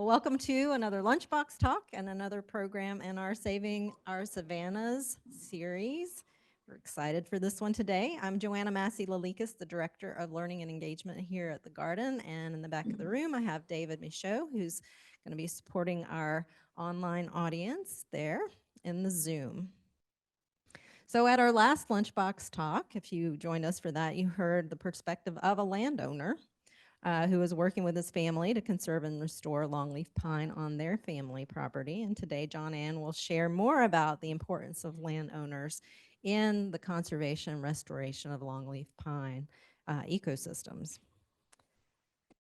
Welcome to another Lunchbox Talk and another program in our Saving Our Savannas series. We're excited for this one today. I'm Joanna Massey-Lalikas, the Director of Learning and Engagement here at the Garden. And in the back of the room, I have David Michaud, who's going to be supporting our online audience there in the Zoom. So at our last Lunchbox Talk, if you joined us for that, you heard the perspective of a landowner who is working with his family to conserve and restore longleaf pine on their family property. And today, John Ann will share more about the importance of landowners in the conservation and restoration of longleaf pine ecosystems.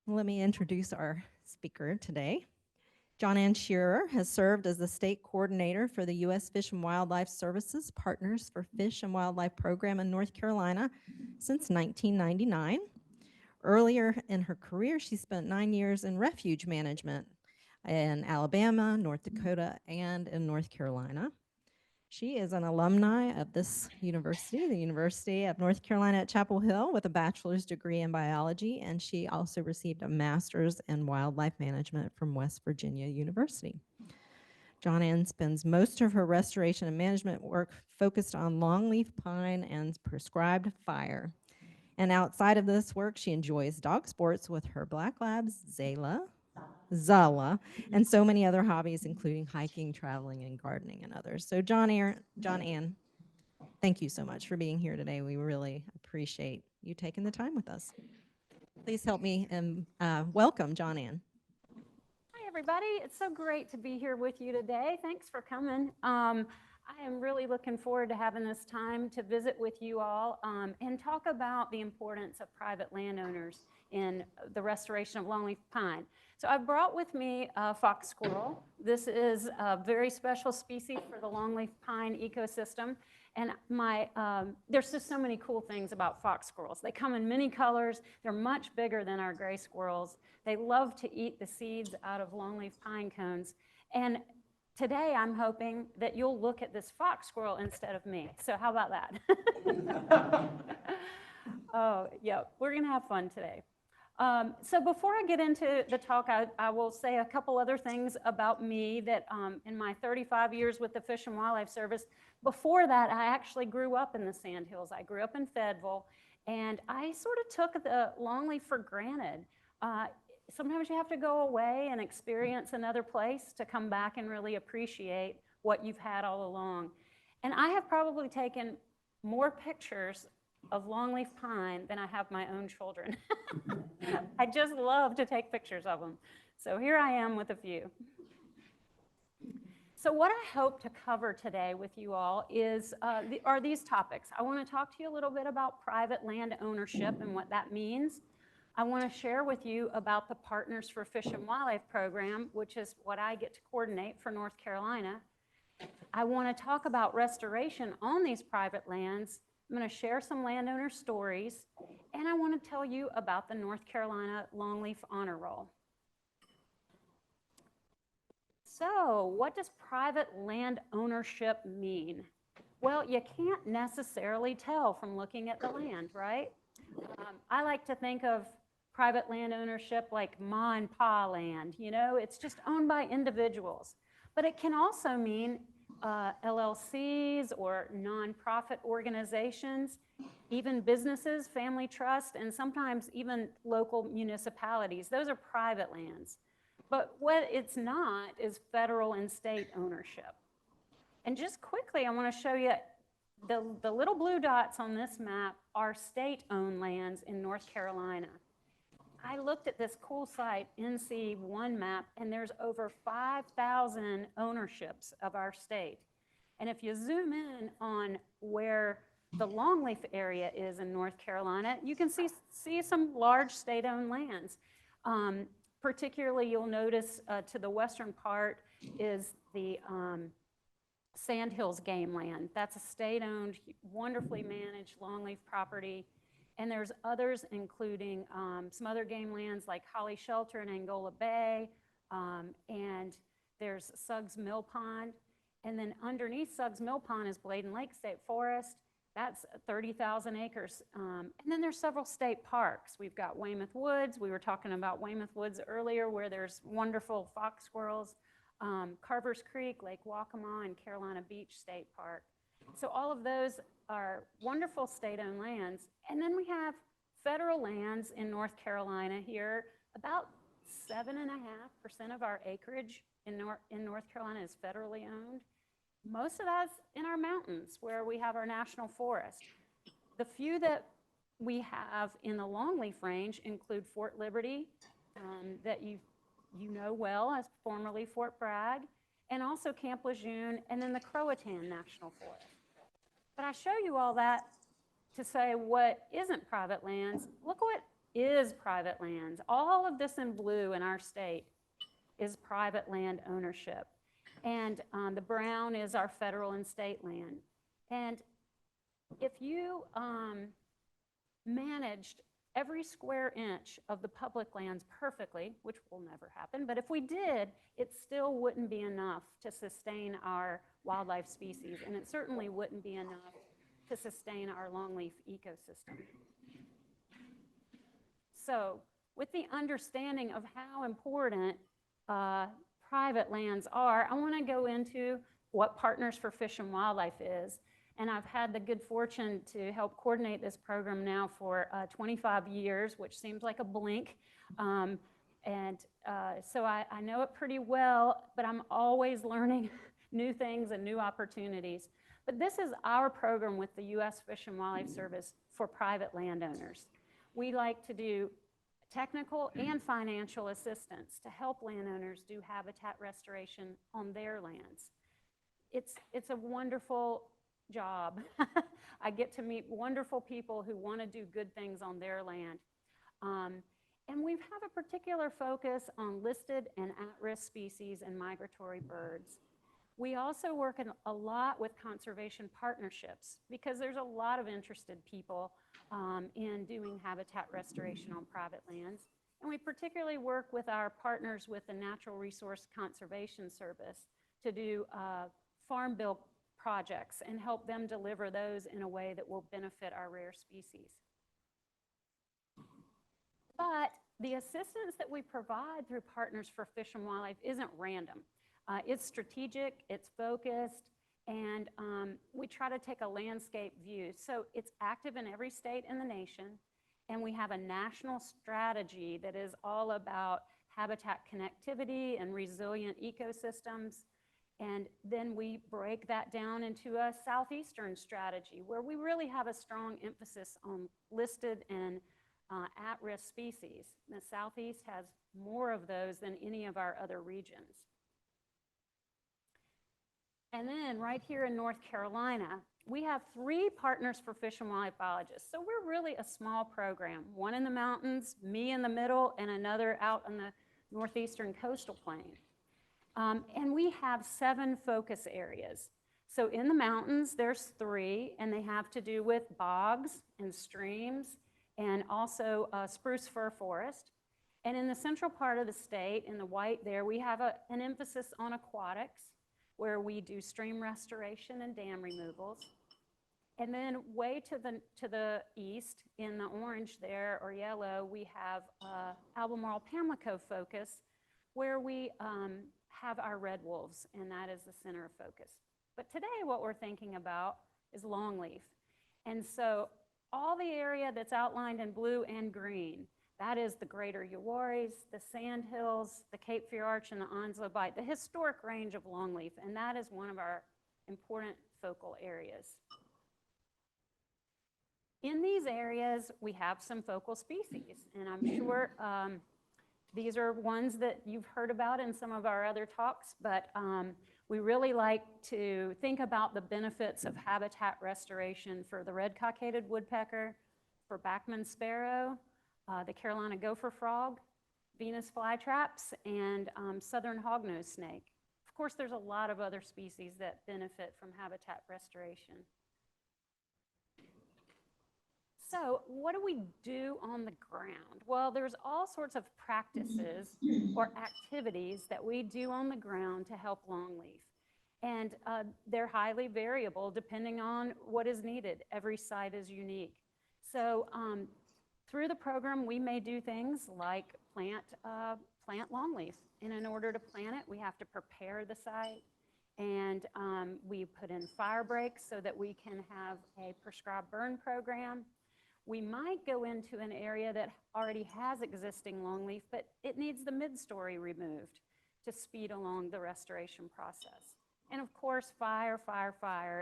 Let me introduce our speaker today. Ann Shearer has served as the state coordinator for the U.S. Fish and Wildlife Services Partners for Fish and Wildlife Program in North Carolina since 1999. Earlier in her career, she spent 9 years in refuge management in Alabama, North Dakota, and in North Carolina. She is an alumni of this university, the University of North Carolina at Chapel Hill, with a bachelor's degree in biology, and she also received a master's in wildlife management from West Virginia University. Ann spends most of her restoration and management work focused on longleaf pine and prescribed fire. And outside of this work, she enjoys dog sports with her black labs, Zala, and so many other hobbies, including hiking, traveling, and gardening, and others. So Ann, thank you so much for being here today. We really appreciate you taking the time with us. Please help me and welcome Ann. Hi, everybody. It's so great to be here with you today. Thanks for coming. I am really looking forward to having this time to visit with you all and talk about the importance of private landowners in the restoration of longleaf pine. So I brought with me a fox squirrel. This is a very special species for the longleaf pine ecosystem. And there's just so many cool things about fox squirrels. They come in many colors. They're much bigger than our gray squirrels. They love to eat the seeds out of longleaf pine cones. And today, I'm hoping that you'll look at this fox squirrel instead of me. So how about that? Oh, yeah, we're going to have fun today. So before I get into the talk, I will say a couple other things about me that in my 35 years with the Fish and Wildlife Service, before that, I actually grew up in the Sandhills. I grew up in Fayetteville, and I sort of took the longleaf for granted. Sometimes you have to go away and experience another place to come back and really appreciate what you've had all along. And I have probably taken more pictures of longleaf pine than I have my own children. I just love to take pictures of them. So here I am with a few. So what I hope to cover today with you all are these topics. I want to talk to you a little bit about private land ownership and what that means. I want to share with you about the Partners for Fish and Wildlife program, which is what I get to coordinate for North Carolina. I want to talk about restoration on these private lands. I'm going to share some landowner stories, and I want to tell you about the North Carolina Longleaf Honor Roll. So, what does private land ownership mean? Well, you can't necessarily tell from looking at the land, right? I like to think of private land ownership like ma and pa land, it's just owned by individuals. But it can also mean LLCs or nonprofit organizations, even businesses, family trust, and sometimes even local municipalities. Those are private lands. But what it's not is federal and state ownership. And just quickly, I want to show you the little blue dots on this map are state-owned lands in North Carolina. I looked at this cool site, NC1 map, and there's over 5,000 ownerships of our state. And if you zoom in on where the longleaf area is in North Carolina, you can see some large state-owned lands. Particularly, you'll notice to the western part is the Sandhills game land. That's a state-owned, wonderfully managed longleaf property. And there's others, including some other game lands like Holly Shelter in Angola Bay, and there's Suggs Mill Pond. And then underneath Suggs Mill Pond is Bladen Lake State Forest. That's 30,000 acres. And then there's several state parks. We've got Weymouth Woods. We were talking about Weymouth Woods earlier, where there's wonderful fox squirrels. Carvers Creek, Lake Waccamaw, and Carolina Beach State Park. So all of those are wonderful state-owned lands. And then we have federal lands in North Carolina here. About 7.5% of our acreage in North Carolina is federally owned. Most of that's in our mountains where we have our national forest. The few that we have in the Longleaf range include Fort Liberty, that you know well as formerly Fort Bragg, and also Camp Lejeune, and then the Croatan National Forest. But I show you all that to say what isn't private lands. Look what is private lands. All of this in blue in our state is private land ownership. And the brown is our federal and state land. And if you managed every square inch of the public lands perfectly, which will never happen, but if we did, it still wouldn't be enough to sustain our wildlife species, and it certainly wouldn't be enough to sustain our longleaf ecosystem. So with the understanding of how important private lands are, I want to go into what Partners for Fish and Wildlife is. And I've had the good fortune to help coordinate this program now for 25 years, which seems like a blink. So I know it pretty well, but I'm always learning new things and new opportunities. But this is our program with the U.S. Fish and Wildlife Service for private landowners. We like to do technical and financial assistance to help landowners do habitat restoration on their lands. It's a wonderful job. I get to meet wonderful people who want to do good things on their land. And we have a particular focus on listed and at-risk species and migratory birds. We also work a lot with conservation partnerships because there's a lot of interested people in doing habitat restoration on private lands. And we particularly work with our partners with the Natural Resource Conservation Service to do farm bill projects and help them deliver those in a way that will benefit our rare species. But the assistance that we provide through Partners for Fish and Wildlife isn't random. It's strategic, it's focused, and we try to take a landscape view. So it's active in every state in the nation, and we have a national strategy that is all about habitat connectivity and resilient ecosystems. And then we break that down into a southeastern strategy where we really have a strong emphasis on listed and at-risk species. The Southeast has more of those than any of our other regions. And then right here in North Carolina, we have 3 Partners for Fish and Wildlife biologists. So we're really a small program, one in the mountains, me in the middle, and another out on the northeastern coastal plain. And we have 7 focus areas. So in the mountains, there's 3, and they have to do with bogs and streams and also spruce fir forest. And in the central part of the state, in the white there, we have an emphasis on aquatics, where we do stream restoration and dam removals. And then way to the east, in the orange there, or yellow, we have Albemarle Pamlico focus, where we have our red wolves, and that is the center of focus. But today what we're thinking about is longleaf. And so all the area that's outlined in blue and green, that is the greater Uwharries, the Sandhills, the Cape Fear Arch, and the Onslow Bight, the historic range of longleaf, and that is one of our important focal areas. In these areas, we have some focal species, and I'm sure these are ones that you've heard about in some of our other talks, but we really like to think about the benefits of habitat restoration for the red-cockaded woodpecker, for Bachman sparrow, the Carolina gopher frog, Venus flytraps, and southern hognose snake. Of course, there's a lot of other species that benefit from habitat restoration. So what do we do on the ground? Well, there's all sorts of practices or activities that we do on the ground to help longleaf. And they're highly variable depending on what is needed. Every site is unique. So through the program, we may do things like plant longleaf. And in order to plant it, we have to prepare the site. And we put in fire breaks so that we can have a prescribed burn program. We might go into an area that already has existing longleaf, but it needs the mid-story removed to speed along the restoration process. And of course, fire,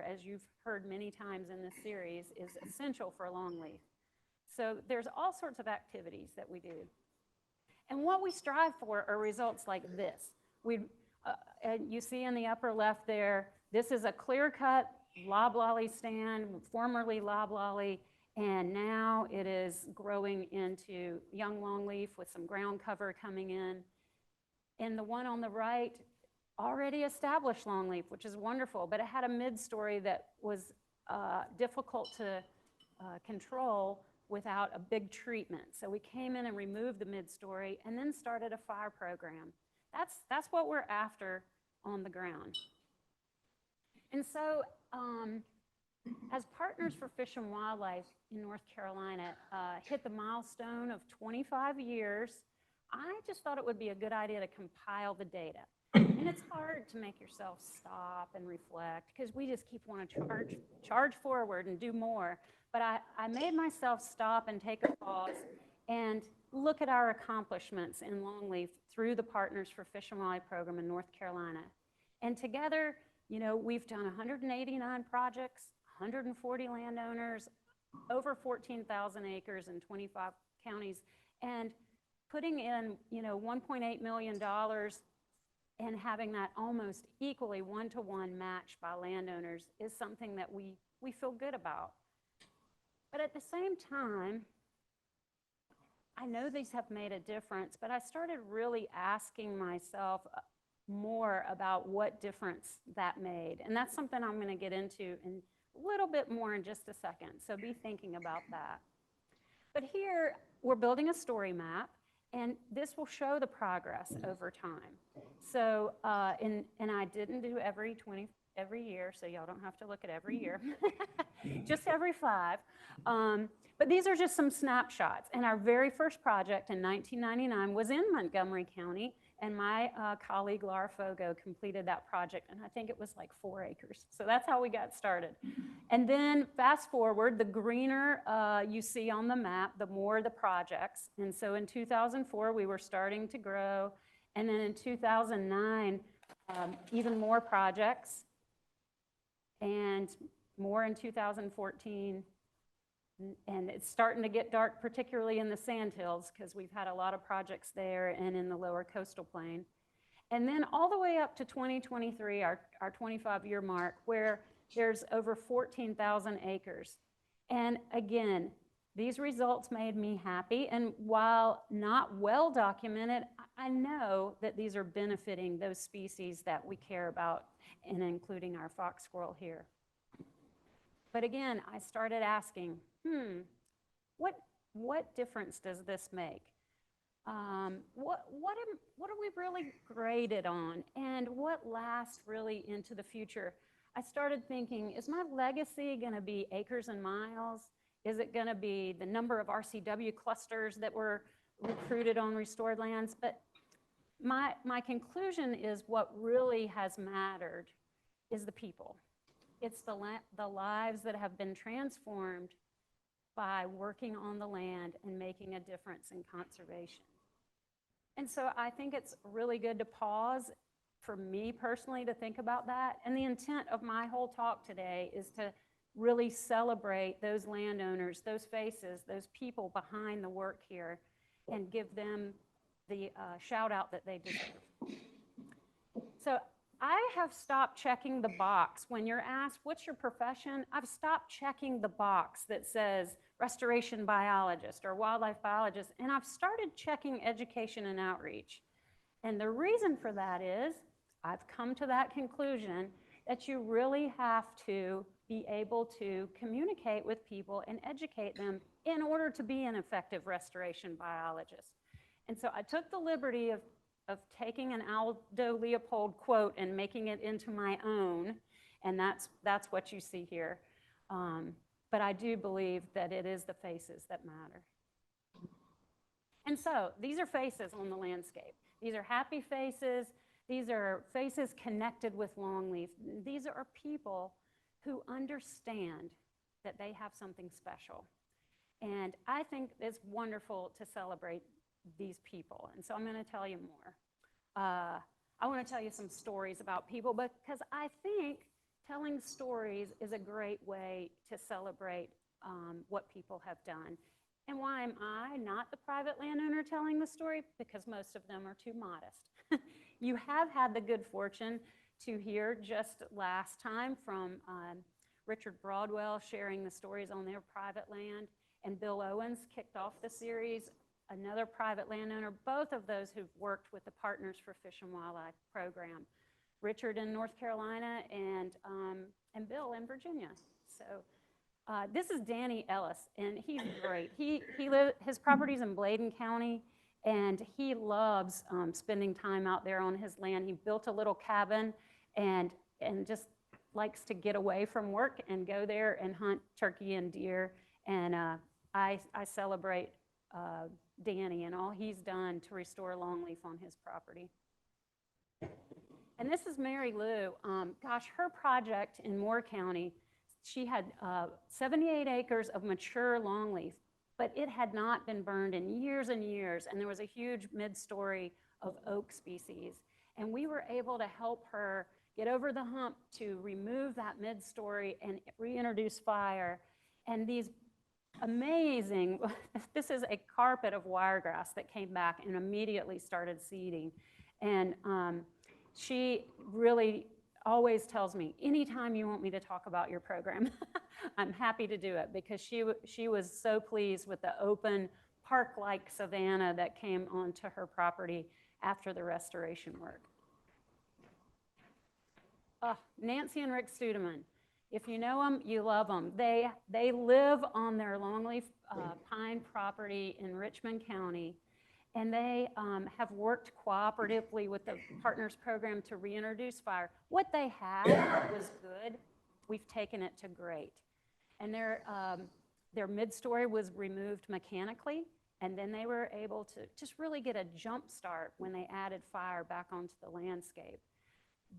as you've heard many times in this series, is essential for longleaf. So there's all sorts of activities that we do. And what we strive for are results like this. You see in the upper left there, this is a clear-cut loblolly stand, formerly loblolly, and now it is growing into young longleaf with some ground cover coming in. And the one on the right, already established longleaf, which is wonderful, but it had a mid-story that was difficult to control without a big treatment. So we came in and removed the mid-story and then started a fire program. That's what we're after on the ground. And so as Partners for Fish and Wildlife in North Carolina hit the milestone of 25 years, I just thought it would be a good idea to compile the data. And it's hard to make yourself stop and reflect because we just keep wanting to charge forward and do more. But I made myself stop and take a pause and look at our accomplishments in longleaf through the Partners for Fish and Wildlife program in North Carolina. And together, you know, we've done 189 projects, 140 landowners, over 14,000 acres in 25 counties, and putting in, you know, $1.8 million and having that almost equally one-to-one matched by landowners is something that we feel good about. But at the same time, I know these have made a difference, but I started really asking myself more about what difference that made. And that's something I'm going to get into in a little bit more in just a second. So be thinking about that. But here, we're building a story map, and this will show the progress over time. So, and I didn't do every year, so y'all don't have to look at every year, just every 5. But these are just some snapshots. And our very first project in 1999 was in Montgomery County, and my colleague Laura Fogo completed that project, and I think it was like 4 acres. So that's how we got started. And then fast forward, the greener you see on the map, the more the projects. And so in 2004, we were starting to grow. And then in 2009, even more projects, and more in 2014. And it's starting to get dark, particularly in the Sandhills, because we've had a lot of projects there and in the lower coastal plain. And then all the way up to 2023, our 25-year mark, where there's over 14,000 acres. And again, these results made me happy. And while not well documented, I know that these are benefiting those species that we care about, and including our fox squirrel here. But again, I started asking, what difference does this make? What are we really graded on, and what lasts really into the future? I started thinking, is my legacy going to be acres and miles? Is it going to be the number of RCW clusters that were recruited on restored lands? But my conclusion is what really has mattered is the people. It's the lives that have been transformed by working on the land and making a difference in conservation. And so I think it's really good to pause for me personally to think about that. And the intent of my whole talk today is to really celebrate those landowners, those faces, those people behind the work here, and give them the shout out that they deserve. So I have stopped checking the box. When you're asked, what's your profession? I've stopped checking the box that says restoration biologist or wildlife biologist, and I've started checking education and outreach. And the reason for that is I've come to that conclusion that you really have to be able to communicate with people and educate them in order to be an effective restoration biologist. And so I took the liberty of of taking an Aldo Leopold quote and making it into my own, and that's what you see here. But I do believe that it is the faces that matter. And so these are faces on the landscape. These are happy faces. These are faces connected with Longleaf. These are people who understand that they have something special. And I think it's wonderful to celebrate these people. And so I'm going to tell you more. I want to tell you some stories about people because I think telling stories is a great way to celebrate what people have done. And why am I not the private landowner telling the story? Because most of them are too modest. You have had the good fortune to hear just last time from Richard Broadwell sharing the stories on their private land, and Bill Owens kicked off the series, another private landowner, both of those who've worked with the Partners for Fish and Wildlife program. Richard in North Carolina and Bill in Virginia. So this is Danny Ellis, and he's great. His property's in Bladen County, and he loves spending time out there on his land. He built a little cabin and just likes to get away from work and go there and hunt turkey and deer. And I celebrate Danny and all he's done to restore Longleaf on his property. And this is Mary Lou. Gosh, her project in Moore County, she had 78 acres of mature longleaf, but it had not been burned in years and years, and there was a huge mid-story of oak species. And we were able to help her get over the hump to remove that mid-story and reintroduce fire. And these amazing, this is a carpet of wiregrass that came back and immediately started seeding. And she really always tells me, anytime you want me to talk about your program, I'm happy to do it, because she was so pleased with the open park-like savanna that came onto her property after the restoration work. Nancy and Rick Studeman. If you know them, you love them. They live on their Longleaf pine property in Richmond County, and they have worked cooperatively with the Partners program to reintroduce fire. What they had was good. We've taken it to great. And their mid-story was removed mechanically, and then they were able to just really get a jump start when they added fire back onto the landscape.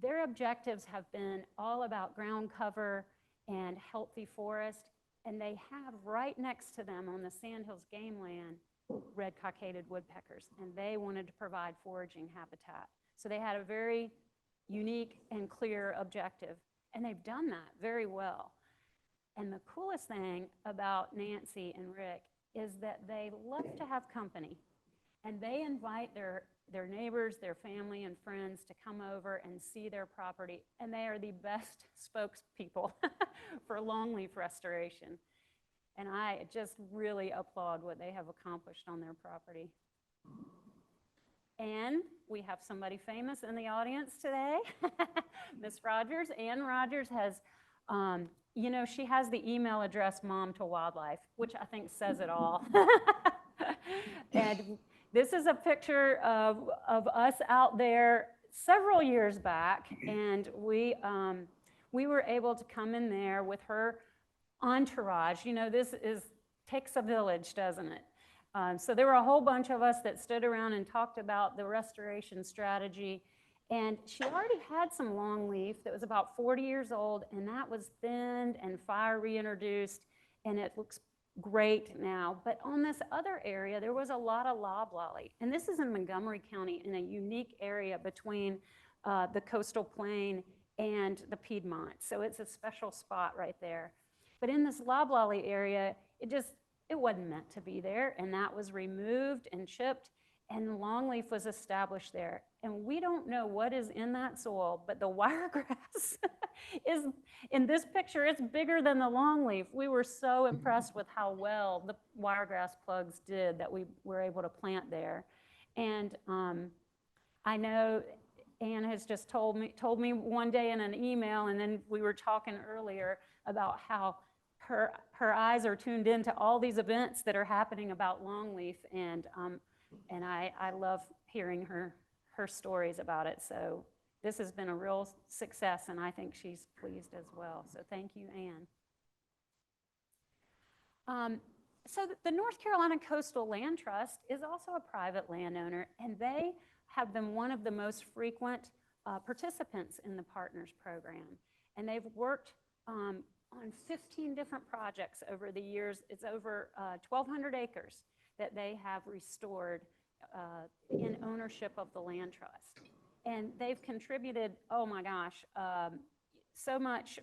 Their objectives have been all about ground cover and healthy forest, and they have right next to them on the Sandhills game land red cockaded woodpeckers, and they wanted to provide foraging habitat. So they had a very unique and clear objective, and they've done that very well. And the coolest thing about Nancy and Rick is that they love to have company, and they invite their neighbors, their family and friends to come over and see their property, and they are the best spokespeople for longleaf restoration. And I just really applaud what they have accomplished on their property. And we have somebody famous in the audience today, Miss Rogers. Ann Rogers has, you know, she has the email address Mom to Wildlife, which I think says it all. And this is a picture of us out there several years back, and we were able to come in there with her entourage. You know, this takes a village, doesn't it? So there were a whole bunch of us that stood around and talked about the restoration strategy. And she already had some longleaf that was about 40 years old, and that was thinned and fire reintroduced, and it looks great now. But on this other area, there was a lot of loblolly. And this is in Montgomery County, in a unique area between the coastal plain and the Piedmont. So it's a special spot right there. But in this loblolly area, it wasn't meant to be there, and that was removed and chipped, and longleaf was established there. And we don't know what is in that soil, but the wiregrass is, in this picture, it's bigger than the longleaf. We were so impressed with how well the wiregrass plugs did that we were able to plant there. And I know Ann has just told me one day in an email, and then we were talking earlier about how her eyes are tuned into all these events that are happening about longleaf, and I love hearing her her stories about it. So this has been a real success, and I think she's pleased as well. So thank you, Ann. So the North Carolina Coastal Land Trust is also a private landowner, and they have been one of the most frequent participants in the Partners Program. And they've worked on 15 different projects over the years. It's over 1,200 acres that they have restored in ownership of the land trust. And they've contributed, oh my gosh, so much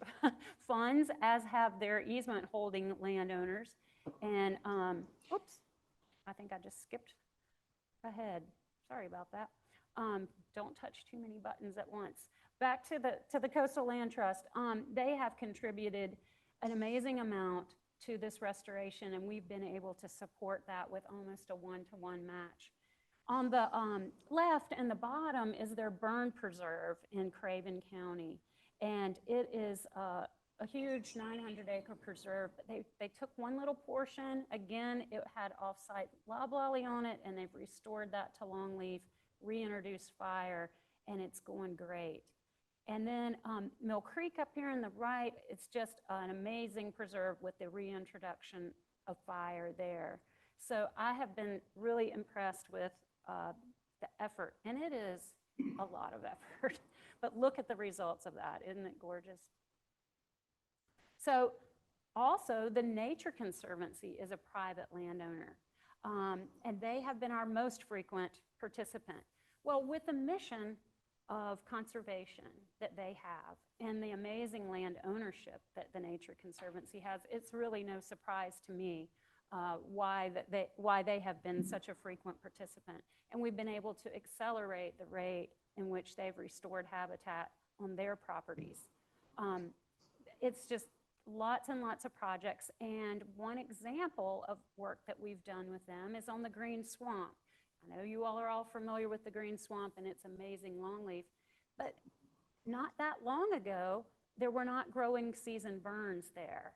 funds, as have their easement holding landowners. And, oops, I think I just skipped ahead. Sorry about that. Don't touch too many buttons at once. Back to the Coastal Land Trust. They have contributed an amazing amount to this restoration, and we've been able to support that with almost a one-to-one match. On the left and the bottom is their burn preserve in Craven County, and it is a huge 900-acre preserve. They took one little portion. Again, it had off-site loblolly on it, and they've restored that to Longleaf, reintroduced fire, and it's going great. And then Mill Creek up here on the right, it's just an amazing preserve with the reintroduction of fire there. So I have been really impressed with the effort, and it is a lot of effort, but look at the results of that. Isn't it gorgeous? So also the Nature Conservancy is a private landowner, and they have been our most frequent participant. Well, with the mission of conservation that they have and the amazing land ownership that the Nature Conservancy has, it's really no surprise to me why they have been such a frequent participant. And we've been able to accelerate the rate in which they've restored habitat on their properties. It's just lots and lots of projects. And one example of work that we've done with them is on the Green Swamp. I know you all are familiar with the Green Swamp and its amazing longleaf, but not that long ago, there were not growing season burns there.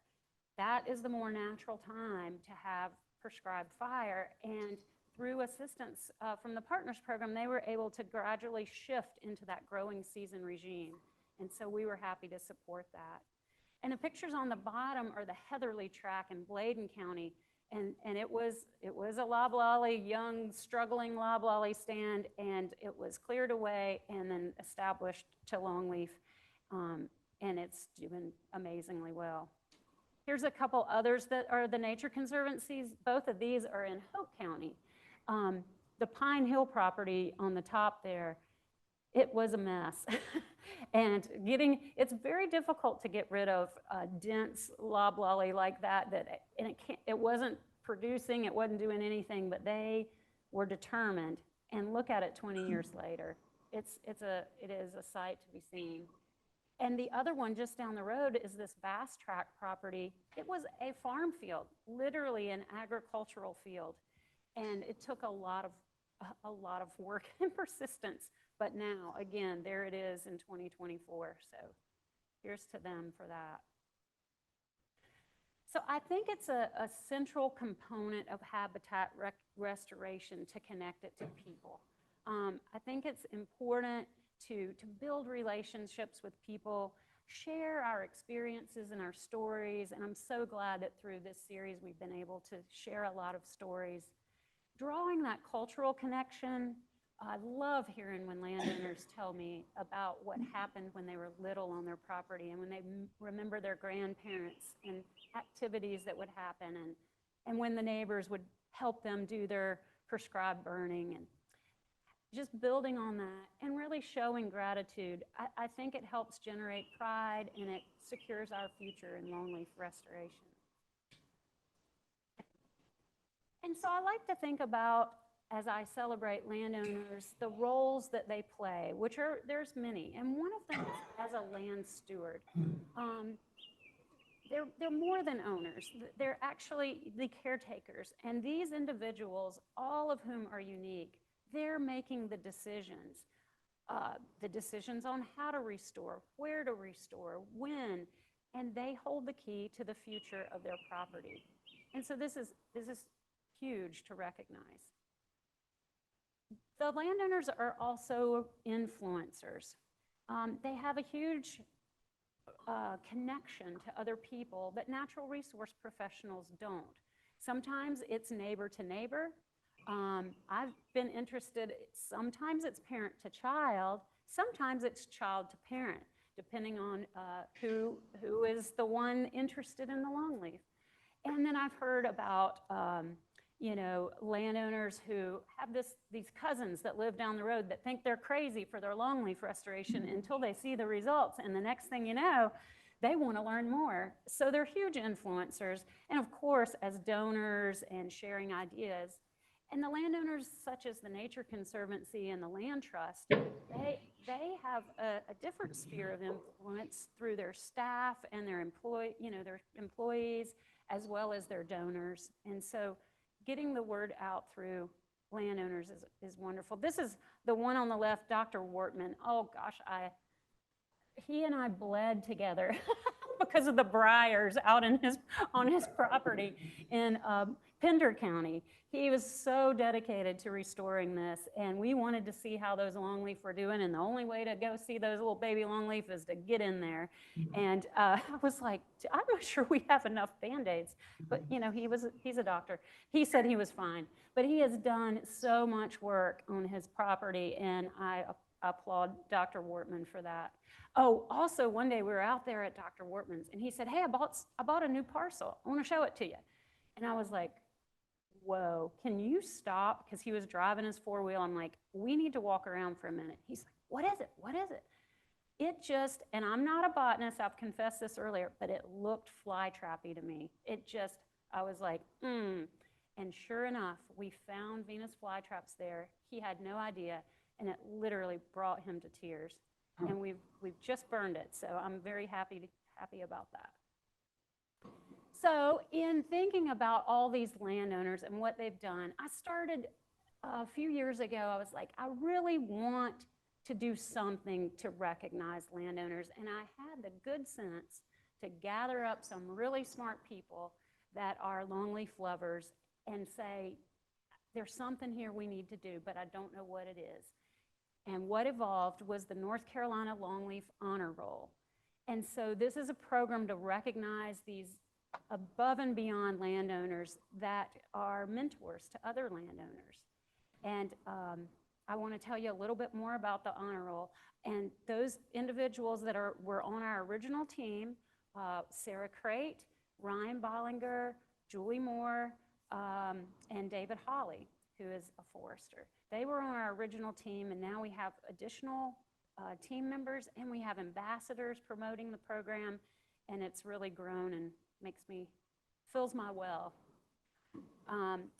That is the more natural time to have prescribed fire, and through assistance from the Partners Program, they were able to gradually shift into that growing season regime, and so we were happy to support that. And the pictures on the bottom are the Heatherly Track in Bladen County, and it was a loblolly, young, struggling loblolly stand, and it was cleared away and then established to Longleaf, and it's doing amazingly well. Here's a couple others that are the Nature Conservancies. Both of these are in Hope County. The Pine Hill property on the top there, it was a mess. And it's very difficult to get rid of a dense loblolly like that, and it wasn't producing, it wasn't doing anything, but they were determined. And look at it 20 years later. It is a sight to be seen. And the other one just down the road is this Bass Track property. It was a farm field, literally an agricultural field. And it took a lot of work and persistence. But now, again, there it is in 2024. So here's to them for that. So I think it's a central component of habitat restoration to connect it to people. I think it's important to build relationships with people, share our experiences and our stories. And I'm so glad that through this series, we've been able to share a lot of stories. Drawing that cultural connection, I love hearing when landowners tell me about what happened when they were little on their property and when they remember their grandparents and activities that would happen, and when the neighbors would help them do their prescribed burning, and just building on that and really showing gratitude. I think it helps generate pride, and it secures our future in longleaf restoration. And so I like to think about, as I celebrate landowners, the roles that they play, there's many, and one of them is as a land steward. They're more than owners. They're actually the caretakers, and these individuals, all of whom are unique, they're making the decisions on how to restore, where to restore, when, and they hold the key to the future of their property. And so this is huge to recognize. The landowners are also influencers. They have a huge connection to other people that natural resource professionals don't. Sometimes it's neighbor to neighbor. I've been interested, sometimes it's parent to child, sometimes it's child to parent, depending on who is the one interested in the longleaf. And then I've heard about landowners who have these cousins that live down the road that think they're crazy for their longleaf restoration until they see the results. And the next thing you know, they want to learn more. So they're huge influencers. And of course, as donors and sharing ideas, and the landowners such as the Nature Conservancy and the Land Trust, they have a different sphere of influence through their staff and their employees, as well as their donors. And so getting the word out through landowners is wonderful. This is the one on the left, Dr. Wortman. Oh gosh, he and I bled together because of the briars out on his property in Pender County. He was so dedicated to restoring this, and we wanted to see how those longleaf were doing, and the only way to go see those little baby longleaf is to get in there. And I was like, I'm not sure we have enough Band-Aids, but he's a doctor. He said he was fine, but he has done so much work on his property, and I applaud Dr. Wortman for that. Oh, also one day we were out there at Dr. Wortman's, and he said, hey, I bought a new parcel. I want to show it to you. And I was like, whoa, can you stop? Because he was driving his four-wheel. I'm like, we need to walk around for a minute. He's like, what is it? What is it? It just, and I'm not a botanist, I've confessed this earlier, but it looked fly-trappy to me. I was like, And sure enough, we found Venus flytraps there. He had no idea, and it literally brought him to tears. And we've just burned it, so I'm very happy about that. So in thinking about all these landowners and what they've done, I started a few years ago. I was like, I really want to do something to recognize landowners. And I had the good sense to gather up some really smart people that are longleaf lovers and say, there's something here we need to do, but I don't know what it is. And what evolved was the North Carolina Longleaf Honor Roll. And so this is a program to recognize these above and beyond landowners that are mentors to other landowners. And I want to tell you a little bit more about the honor roll. And those individuals that were on our original team, Sarah Crate, Ryan Bollinger, Julie Moore, and David Hawley, who is a forester. They were on our original team, and now we have additional team members, and we have ambassadors promoting the program, and it's really grown and fills my well.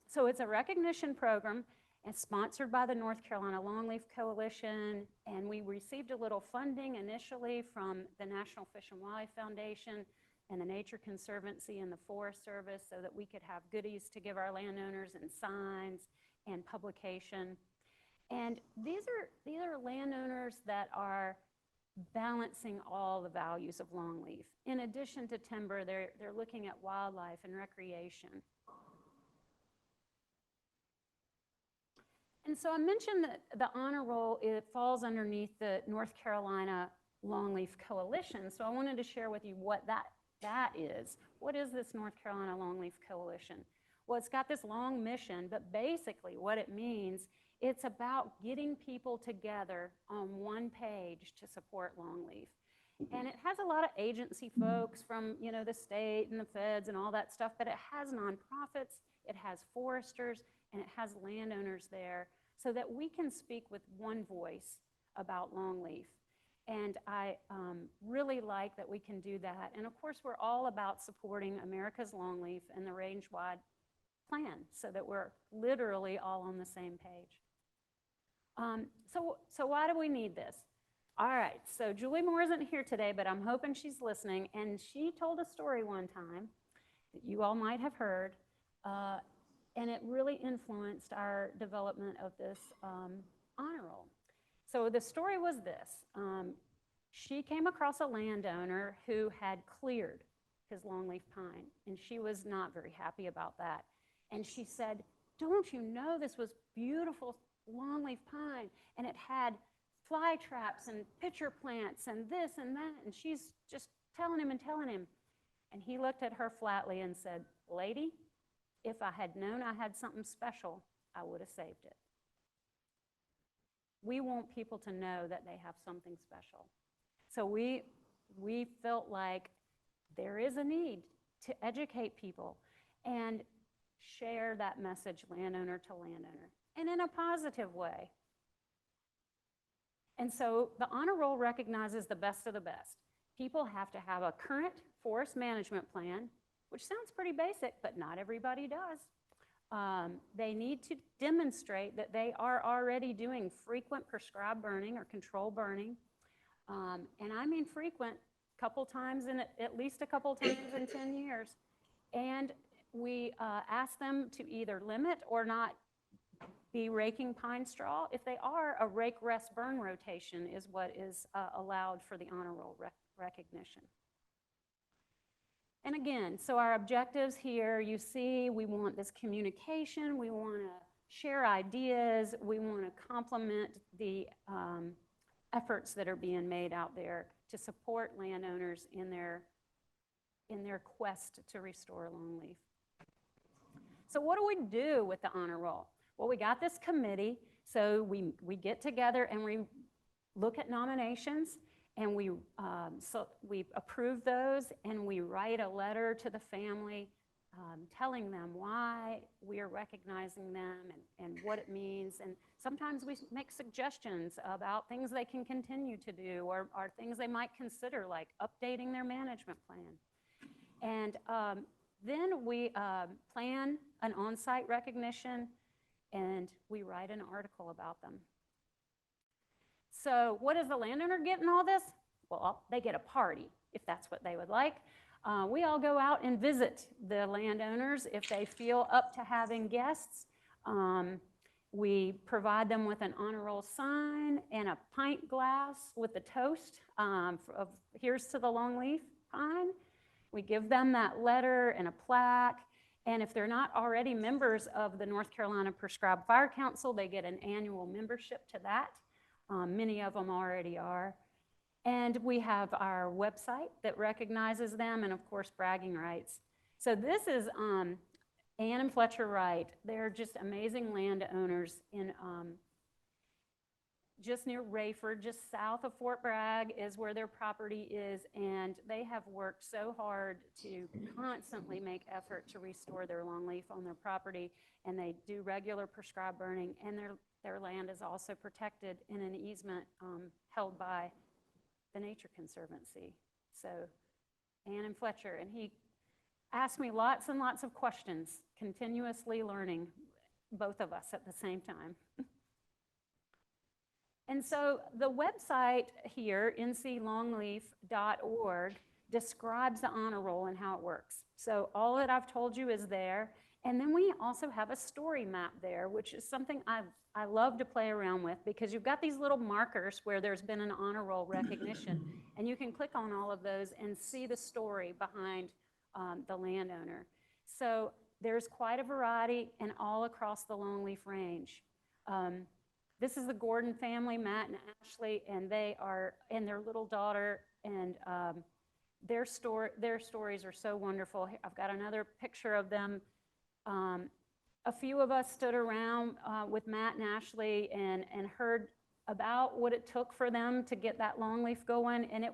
So it's a recognition program. It's sponsored by the North Carolina Longleaf Coalition, and we received a little funding initially from the National Fish and Wildlife Foundation and the Nature Conservancy and the Forest Service so that we could have goodies to give our landowners and signs and publication. And these are landowners that are balancing all the values of longleaf. In addition to timber, they're looking at wildlife and recreation. And so I mentioned that the honor roll, it falls underneath the North Carolina Longleaf Coalition. So I wanted to share with you what that is. What is this North Carolina Longleaf Coalition? Well, it's got this long mission, but basically what it means, it's about getting people together on one page to support longleaf. And it has a lot of agency folks from, the state and the feds and all that stuff, but it has nonprofits, it has foresters, and it has landowners there so that we can speak with one voice about longleaf. And I really like that we can do that. And of course, we're all about supporting America's longleaf and the range-wide plan so that we're literally all on the same page. So why do we need this? All right, so Julie Moore isn't here today, but I'm hoping she's listening. And she told a story one time that you all might have heard, and it really influenced our development of this honor roll. So the story was this. She came across a landowner who had cleared his longleaf pine, and she was not very happy about that. And she said, don't you know this was beautiful longleaf pine, and it had fly traps and pitcher plants and this and that, and she's just telling him and telling him. And he looked at her flatly and said, "Lady, if I had known I had something special, I would have saved it." We want people to know that they have something special. So we felt like there is a need to educate people and share that message landowner to landowner, and in a positive way. And so the honor roll recognizes the best of the best. People have to have a current forest management plan, which sounds pretty basic, but not everybody does. They need to demonstrate that they are already doing frequent prescribed burning or controlled burning. And I mean frequent, at least a couple times in 10 years. And we ask them to either limit or not be raking pine straw. If they are, a rake, rest, burn rotation is what is allowed for the honor roll recognition. And again, so our objectives here, you see, we want this communication, we want to share ideas, we want to complement the efforts that are being made out there to support landowners in their quest to restore longleaf. So what do we do with the honor roll? Well, we got this committee, so we get together and we look at nominations, and we approve those, and we write a letter to the family telling them why we are recognizing them and what it means. And sometimes we make suggestions about things they can continue to do, or things they might consider, like updating their management plan. And then we plan an on-site recognition, and we write an article about them. So what does the landowner get in all this? Well, they get a party, if that's what they would like. We all go out and visit the landowners if they feel up to having guests. We provide them with an honor roll sign and a pint glass with a toast of "Here's to the longleaf pine." We give them that letter and a plaque. And if they're not already members of the North Carolina Prescribed Fire Council, they get an annual membership to that. Many of them already are. And we have our website that recognizes them, and of course, bragging rights. So this is Ann and Fletcher Wright. They're just amazing landowners in just near Rayford, just south of Fort Bragg is where their property is, and they have worked so hard to constantly make effort to restore their longleaf on their property, and they do regular prescribed burning, and their land is also protected in an easement held by the Nature Conservancy. So Ann and Fletcher, and he asked me lots and lots of questions, continuously learning, both of us at the same time. And so the website here, nclongleaf.org, describes the honor roll and how it works. So all that I've told you is there. And then we also have a story map there, which is something I love to play around with, because you've got these little markers where there's been an honor roll recognition. And you can click on all of those and see the story behind the landowner. So there's quite a variety and all across the longleaf range. This is the Gordon family, Matt and Ashley, and they are, and their little daughter, and their stories are so wonderful. I've got another picture of them. A few of us stood around with Matt and Ashley and heard about what it took for them to get that longleaf going, and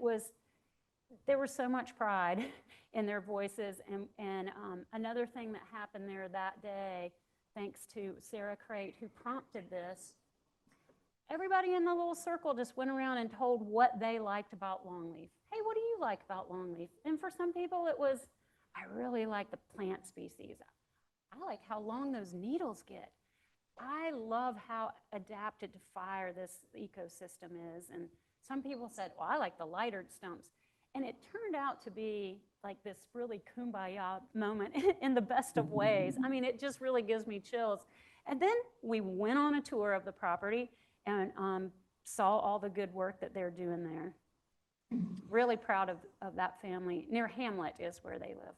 there was so much pride in their voices. And another thing that happened there that day, thanks to Sarah Crate, who prompted this, everybody in the little circle just went around and told what they liked about longleaf. Hey, what do you like about longleaf? And for some people it was, I really like the plant species. I like how long those needles get. I love how adapted to fire this ecosystem is. And some people said, well, I like the lighter stumps. And it turned out to be like this really kumbaya moment in the best of ways. I mean, it just really gives me chills. And then we went on a tour of the property and saw all the good work that they're doing there. Really proud of that family. Near Hamlet is where they live.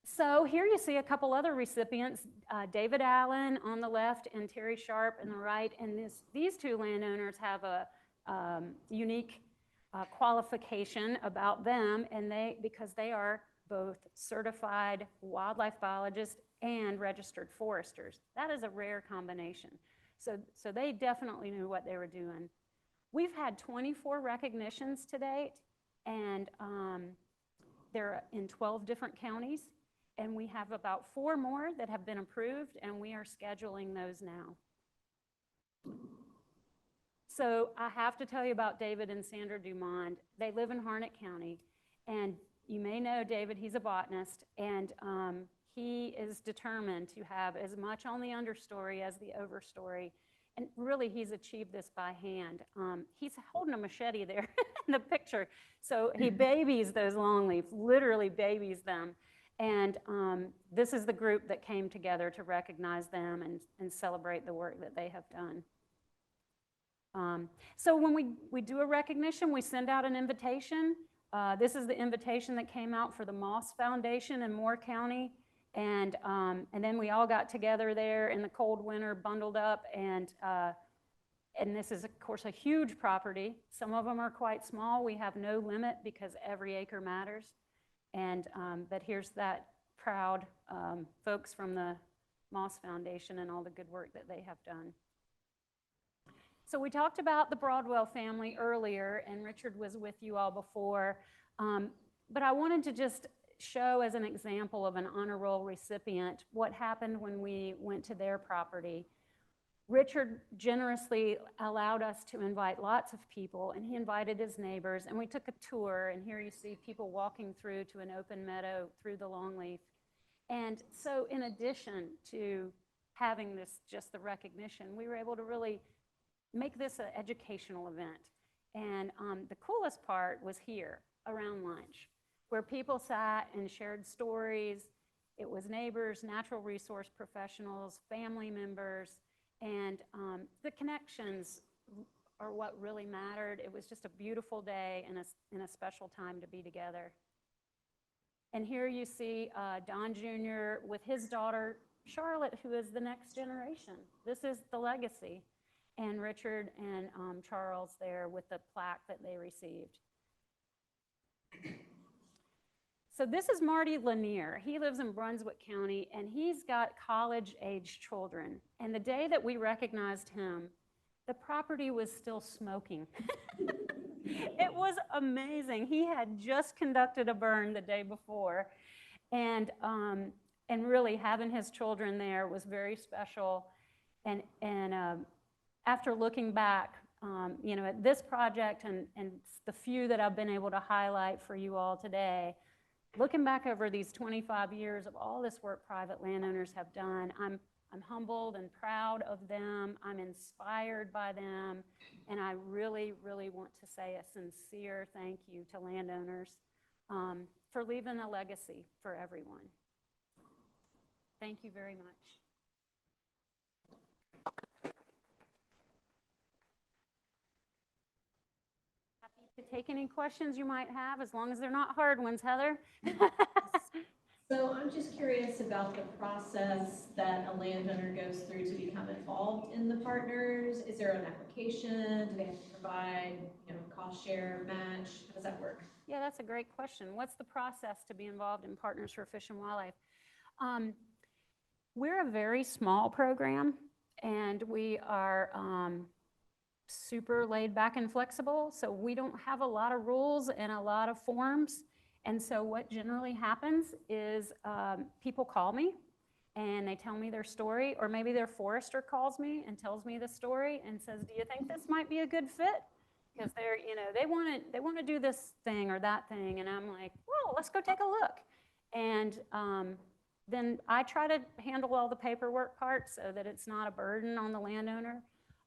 So here you see a couple other recipients, David Allen on the left and Terry Sharp on the right. And these two landowners have a unique qualification about them, and because they are both certified wildlife biologists and registered foresters. That is a rare combination. So they definitely knew what they were doing. We've had 24 recognitions to date, and they're in 12 different counties. And we have about 4 more that have been approved, and we are scheduling those now. So I have to tell you about David and Sandra Dumond. They live in Harnett County, and you may know David, he's a botanist, and he is determined to have as much on the understory as the overstory. And really, he's achieved this by hand. He's holding a machete there in the picture. So he babies those longleaf, literally babies them. And this is the group that came together to recognize them and celebrate the work that they have done. So when we do a recognition, we send out an invitation. This is the invitation that came out for the Moss Foundation in Moore County. And then we all got together there in the cold winter, bundled up, and this is, of course, a huge property. Some of them are quite small. We have no limit because every acre matters. And but here's that proud folks from the Moss Foundation and all the good work that they have done. So we talked about the Broadwell family earlier, and Richard was with you all before. But I wanted to just show as an example of an honor roll recipient what happened when we went to their property. Richard generously allowed us to invite lots of people, and he invited his neighbors, and we took a tour, and here you see people walking through to an open meadow through the Longleaf. And so in addition to having this, just the recognition, we were able to really make this an educational event. And the coolest part was here around lunch, where people sat and shared stories. It was neighbors, natural resource professionals, family members, and the connections are what really mattered. It was just a beautiful day and a special time to be together. And here you see Don Jr. with his daughter, Charlotte, who is the next generation. This is the legacy. And Richard and Charles there with the plaque that they received. So this is Marty Lanier. He lives in Brunswick County, and he's got college-age children. And the day that we recognized him, the property was still smoking. It was amazing. He had just conducted a burn the day before, and really having his children there was very special. And after looking back, you know, at this project and the few that I've been able to highlight for you all today, looking back over these 25 years of all this work private landowners have done, I'm humbled and proud of them. I'm inspired by them. And I really, really want to say a sincere thank you to landowners for leaving a legacy for everyone. Thank you very much. To take any questions you might have, as long as they're not hard ones, Heather. So I'm just curious about the process that a landowner goes through to become involved in the partners. Is there an application? Do they have to provide, you know, cost share, match? How does that work? Yeah, that's a great question. What's the process to be involved in Partners for Fish and Wildlife? We're a very small program, and we are super laid back and flexible, so we don't have a lot of rules and a lot of forms. And so what generally happens is people call me and they tell me their story, or maybe their forester calls me and tells me the story and says, do you think this might be a good fit? Because they're, you know, they want to do this thing or that thing, and I'm like, well, let's go take a look. And then I try to handle all the paperwork part so that it's not a burden on the landowner.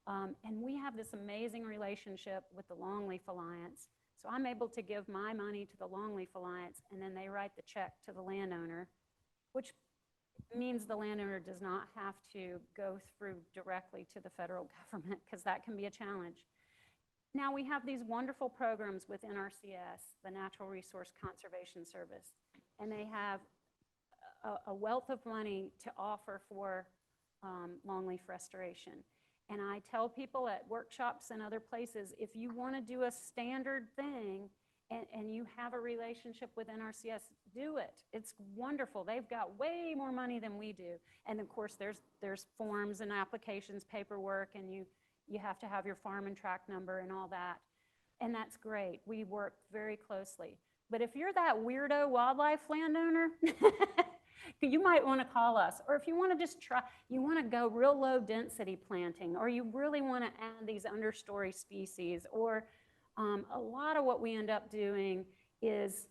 And we have this amazing relationship with the Longleaf Alliance. So I'm able to give my money to the Longleaf Alliance, and then they write the check to the landowner, which means the landowner does not have to go through directly to the federal government, because that can be a challenge. Now we have these wonderful programs within NRCS, the Natural Resource Conservation Service, and they have a wealth of money to offer for longleaf restoration. And I tell people at workshops and other places, if you want to do a standard thing and you have a relationship with NRCS, do it. It's wonderful. They've got way more money than we do. And of course, there's forms and applications, paperwork, and you have to have your farm and tract number and all that. And that's great. We work very closely. But if you're that weirdo wildlife landowner, you might want to call us. Or if you want to just try, you want to go real low density planting, or you really want to add these understory species, or a lot of what we end up doing is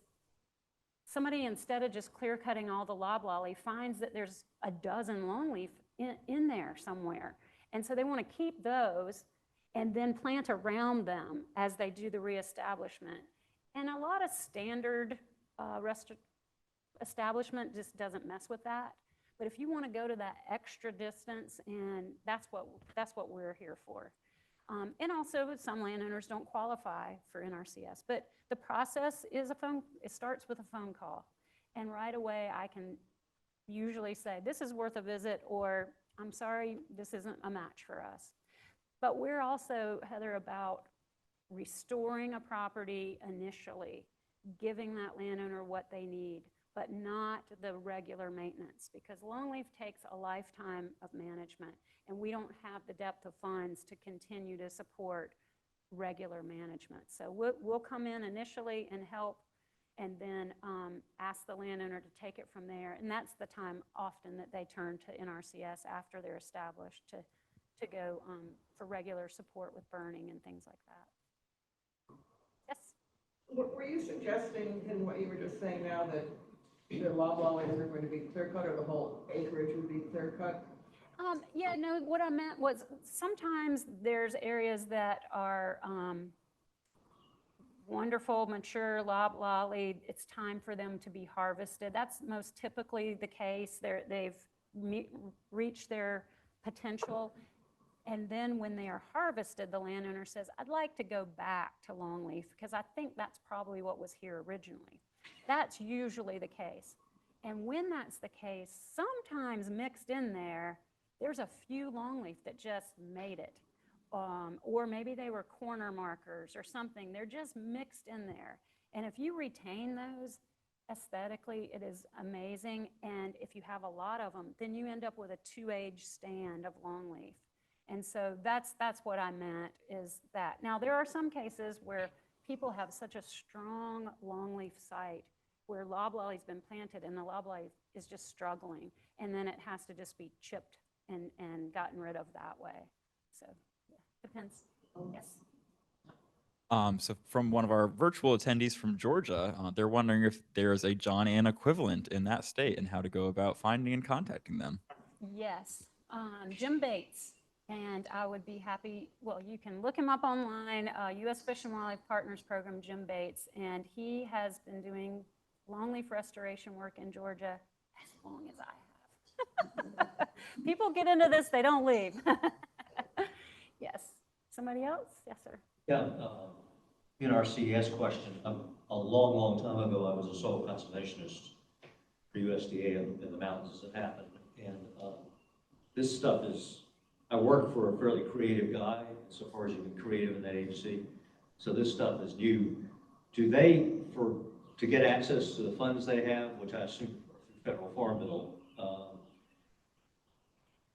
somebody, instead of just clear cutting all the loblolly, finds that there's a dozen longleaf in there somewhere. And so they want to keep those and then plant around them as they do the reestablishment. And a lot of standard establishment just doesn't mess with that. But if you want to go to that extra distance, and that's what we're here for. And also, some landowners don't qualify for NRCS. But the process is it starts with a phone call. And right away, I can usually say, this is worth a visit, or I'm sorry, this isn't a match for us. But we're also, Heather, about restoring a property initially, giving that landowner what they need, but not the regular maintenance, because longleaf takes a lifetime of management, and we don't have the depth of funds to continue to support regular management. So we'll come in initially and help, and then ask the landowner to take it from there. And that's the time often that they turn to NRCS after they're established to go for regular support with burning and things like that. Yes? Were you suggesting in what you were just saying now that the loblollies are going to be clear cut, or the whole acreage would be clear cut? Yeah, no, what I meant was sometimes there's areas that are wonderful, mature loblolly. It's time for them to be harvested. That's most typically the case. They've reached their potential. And then when they are harvested, the landowner says, I'd like to go back to longleaf because I think that's probably what was here originally. That's usually the case. And when that's the case, sometimes mixed in there, there's a few longleaf that just made it. Or maybe they were corner markers or something. They're just mixed in there. And if you retain those, aesthetically, it is amazing. And if you have a lot of them, then you end up with a 2-age stand of longleaf. And so that's what I meant, is that. Now, there are some cases where people have such a strong longleaf site where loblolly's been planted and the loblolly is just struggling. And then it has to just be chipped and gotten rid of that way. So, yeah, depends. Yes. So from one of our virtual attendees from Georgia, they're wondering if there's a John Ann equivalent in that state and how to go about finding and contacting them. Yes, Jim Bates. And I would be happy, well, you can look him up online, U.S. Fish and Wildlife Partners Program, Jim Bates, and he has been doing longleaf restoration work in Georgia as long as I have. People get into this, they don't leave. Yes. Somebody else? Yes, sir. Yeah, NRCS question. A long time ago, I was a soil conservationist for USDA in the mountains as it happened. And this stuff is, I work for a fairly creative guy, so far as you can be creative in that agency. So this stuff is new. Do they, to get access to the funds they have, which I assume are federal farm bill,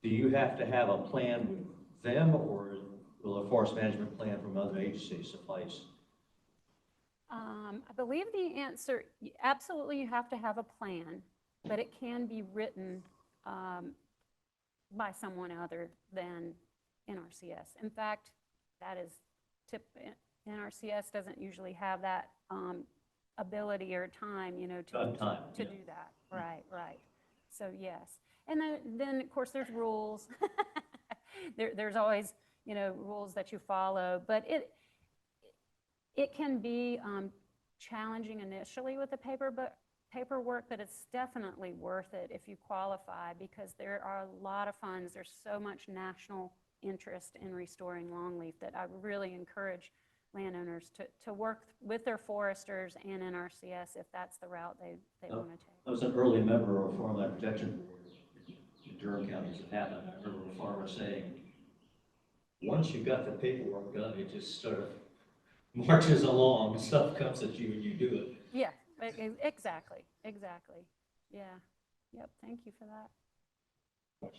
do you have to have a plan with them, or will a forest management plan from other agencies suffice? I believe the answer, absolutely you have to have a plan, but it can be written by someone other than NRCS. In fact, that is NRCS doesn't usually have that ability or time, to do that. Right. So yes. And then of course there's rules. There's always, rules that you follow, but it can be challenging initially with the paperwork, but it's definitely worth it if you qualify, because there are a lot of funds. There's so much national interest in restoring longleaf that I really encourage landowners to work with their foresters and NRCS if that's the route they Oh. want to take. I was an early member of Farmland Protection Board in Durham County as it happened. I remember a farmer saying, once you got the paperwork done, it just sort of marches along, stuff comes at you and you do it. Yeah, exactly. Yeah, yep, thank you for that. What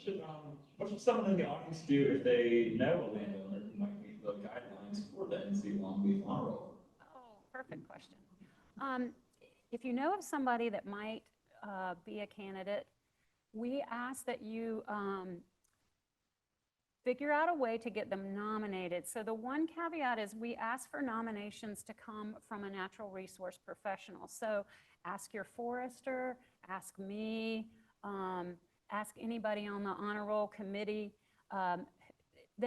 should someone in the audience do if they know a landowner who might meet the guidelines for the NC Longleaf honor roll? Oh, perfect question. If you know of somebody that might be a candidate, we ask that you figure out a way to get them nominated. So the one caveat is we ask for nominations to come from a natural resource professional. So ask your forester, ask me, ask anybody on the honor roll committee,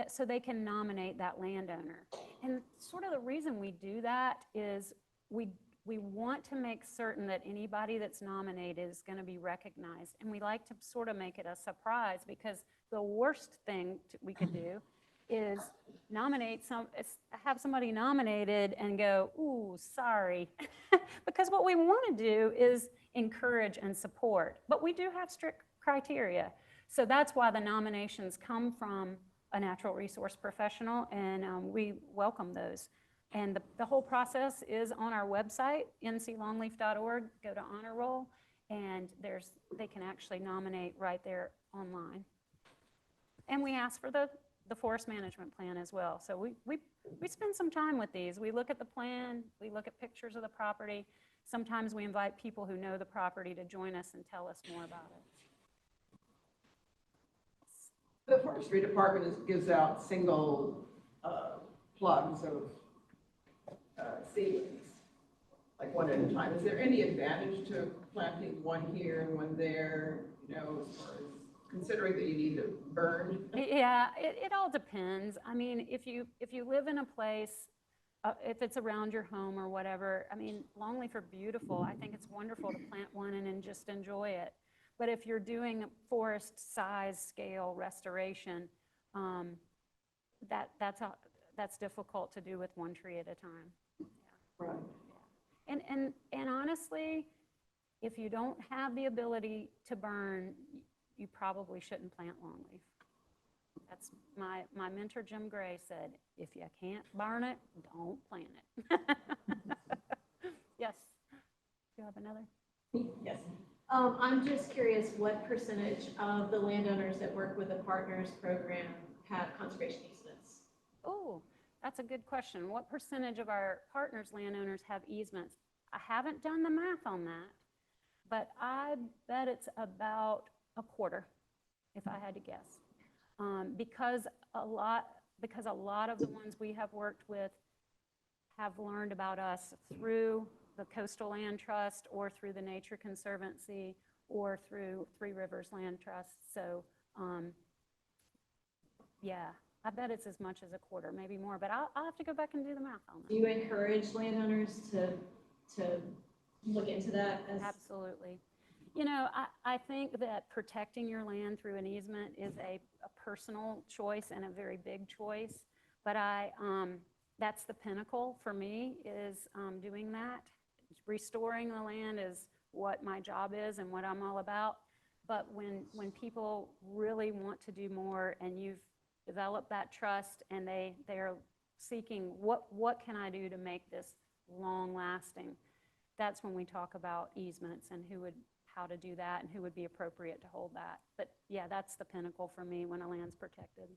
so they can nominate that landowner. And sort of the reason we do that is we want to make certain that anybody that's nominated is going to be recognized. And we like to sort of make it a surprise, because the worst thing we could do is have somebody nominated and go, ooh, sorry. Because what we want to do is encourage and support. But we do have strict criteria. So that's why the nominations come from a natural resource professional, and we welcome those. And the whole process is on our website, nclongleaf.org. Go to honor roll, and they can actually nominate right there online. And we ask for the forest management plan as well. So we spend some time with these. We look at the plan, we look at pictures of the property. Sometimes we invite people who know the property to join us and tell us more about it. The forestry department gives out single plugs of seedlings, like one at a time. Is there any advantage to planting one here and one there, you know, as far as considering that you need to burn? Yeah, it all depends. I mean, if you live in a place, if it's around your home or whatever, I mean, longleaf are beautiful. I think it's wonderful to plant one and just enjoy it. But if you're doing forest size scale restoration, that's difficult to do with one tree at a time. Yeah. Right. Yeah. And honestly, if you don't have the ability to burn, you probably shouldn't plant longleaf. That's my mentor, Jim Gray, said, if you can't burn it, don't plant it. Yes. Do you have another? Yes. I'm just curious, what percentage of the landowners that work with the Partners program have conservation easements? Oh, that's a good question. What percentage of our partners landowners have easements? I haven't done the math on that, but I bet it's about a quarter, if I had to guess. Because a lot of the ones we have worked with have learned about us through the Coastal Land Trust or through the Nature Conservancy or through Three Rivers Land Trust. So yeah, I bet it's as much as a quarter, maybe more, but I'll have to go back and do the math on that. Do you encourage landowners to look into that? Absolutely. You know, I think that protecting your land through an easement is a personal choice and a very big choice, but that's the pinnacle for me, is doing that. Restoring the land is what my job is and what I'm all about. But when people really want to do more and you've developed that trust and they're seeking what can I do to make this long lasting, that's when we talk about easements and how to do that and who would be appropriate to hold that. But yeah, that's the pinnacle for me when a land's protected.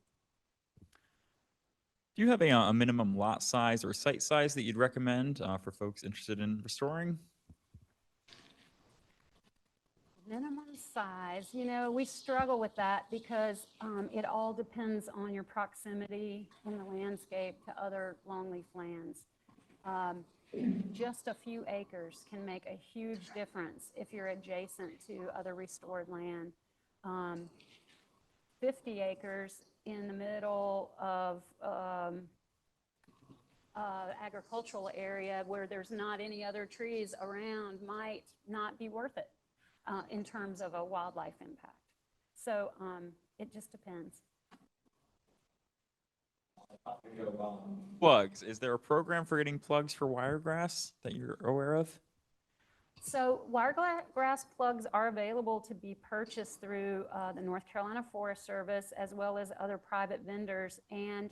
Do you have a minimum lot size or site size that you'd recommend for folks interested in restoring? Minimum size, you know, we struggle with that because it all depends on your proximity in the landscape to other longleaf lands. Just a few acres can make a huge difference if you're adjacent to other restored land. 50 acres in the middle of agricultural area where there's not any other trees around might not be worth it in terms of a wildlife impact. So it just depends. Plugs. Is there a program for getting plugs for wiregrass that you're aware of? So wiregrass plugs are available to be purchased through the North Carolina Forest Service as well as other private vendors. And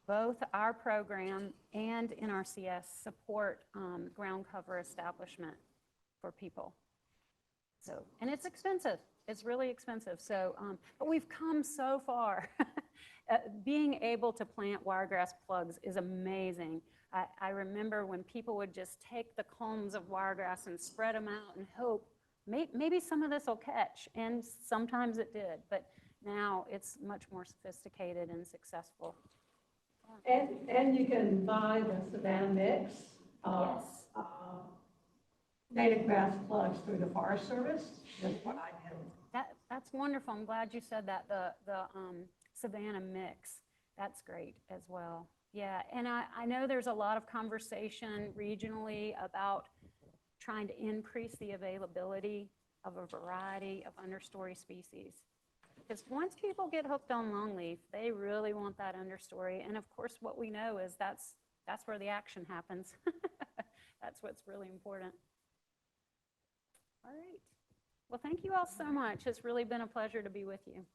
both our program and NRCS support ground cover establishment for people. So, and it's expensive. It's really expensive. So, but we've come so far. Being able to plant wiregrass plugs is amazing. I remember when people would just take the culms of wiregrass and spread them out and hope maybe some of this will catch. And sometimes it did, but now it's much more sophisticated and successful. And you can buy the Savannah mix of Yes. native grass plugs through the Forest Service. That's what I did. That's wonderful. I'm glad you said that. The Savannah mix, that's great as well. Yeah, and I know there's a lot of conversation regionally about trying to increase the availability of a variety of understory species. Because once people get hooked on longleaf, they really want that understory. And of course, what we know is that's where the action happens. That's what's really important. All right. Well, thank you all so much. It's really been a pleasure to be with you.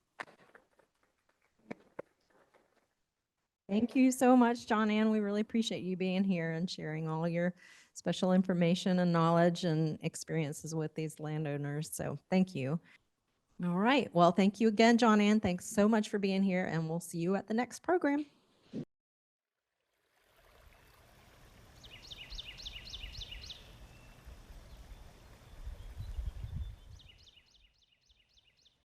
Thank you so much, John Ann. We really appreciate you being here and sharing all your special information and knowledge and experiences with these landowners. So thank you. All right. Well, thank you again, John Ann. Thanks so much for being here, and we'll see you at the next program.